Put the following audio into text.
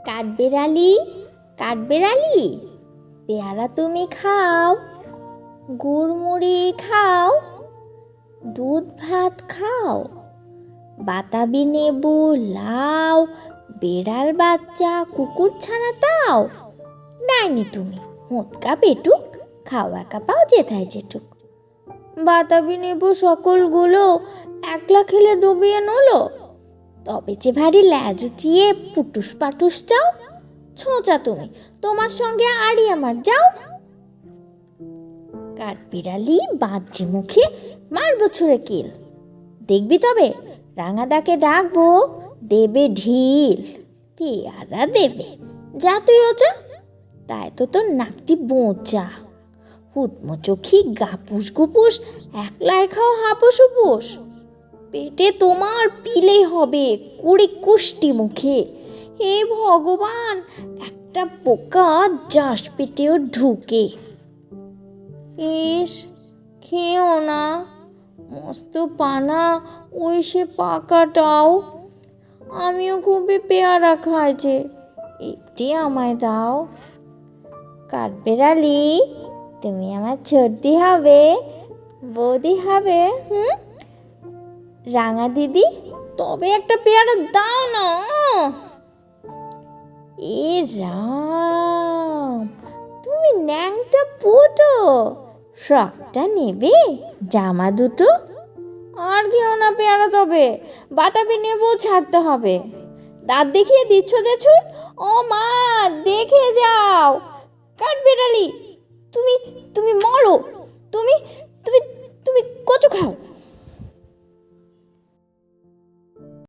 কাঠবেড়ালি, কাঠবেড়ালি, পেয়ারা তুমি খাও, গুড়মুড়ি খাও, দুধ ভাত খাও, বাতাবি নেবু, লাউ, বেড়াল বাচ্চা, কুকুর ছানা তাও। ডাইনি তুমি, মোটকা পেটুক, খাও একা পাও যেথায় যেটুক। বাতাবি নেবু সকলগুলো একলা খেলে ডুবিয়ে নলো, তবে যে ভারী ল্যাজ উঠিয়ে পুটুস পাটুস চাও। ছোঁচা তুমি, তোমার সঙ্গে আড়ি আমার, যাও। কাঠবিড়ালি বাঁধছে মুখে, মারব ছুঁড়ে কিল। দেখবি তবে রাঙাদাকে ডাকবো, দেবে ঢিল। পেয়ারা দেবে, যা তুই ওচা। তাই তো তোর নাকটি বোঁচা। হুতমো চোখি গাপুস গুপুস, একলাই খাও হাপুস উপুস। পেটে তোমার পিলে হবে কুড়ি কুষ্টি মুখে। হে ভগবান, একটা পোকা যাস পেটেও ঢুকে। ইস, খেও না, মস্ত পানা ওই সে পাকাটাও। আমিও খুবই পেয়ারা খাইছে, একটি আমায় দাও। কাঠবেড়ালি, তুমি আমার ছোটদি হবে, বৌদি হবে। রাঙা দিদি, তবে একটা পেয়ারা দাও না। এ রাম, তুমি ন্যাংটা পুটো, ফ্রকটা নেবে, জামা দুটো। আর খেও না পেয়ারা, তবে বাতাবি নেবো ছাড়তে হবে। দাঁত দেখিয়ে দিচ্ছ যে ছুট, ও মা দেখে যাও। কাঠবেড়ালি, তুমি তুমি মরো, তুমি তুমি তুমি কচু খাও।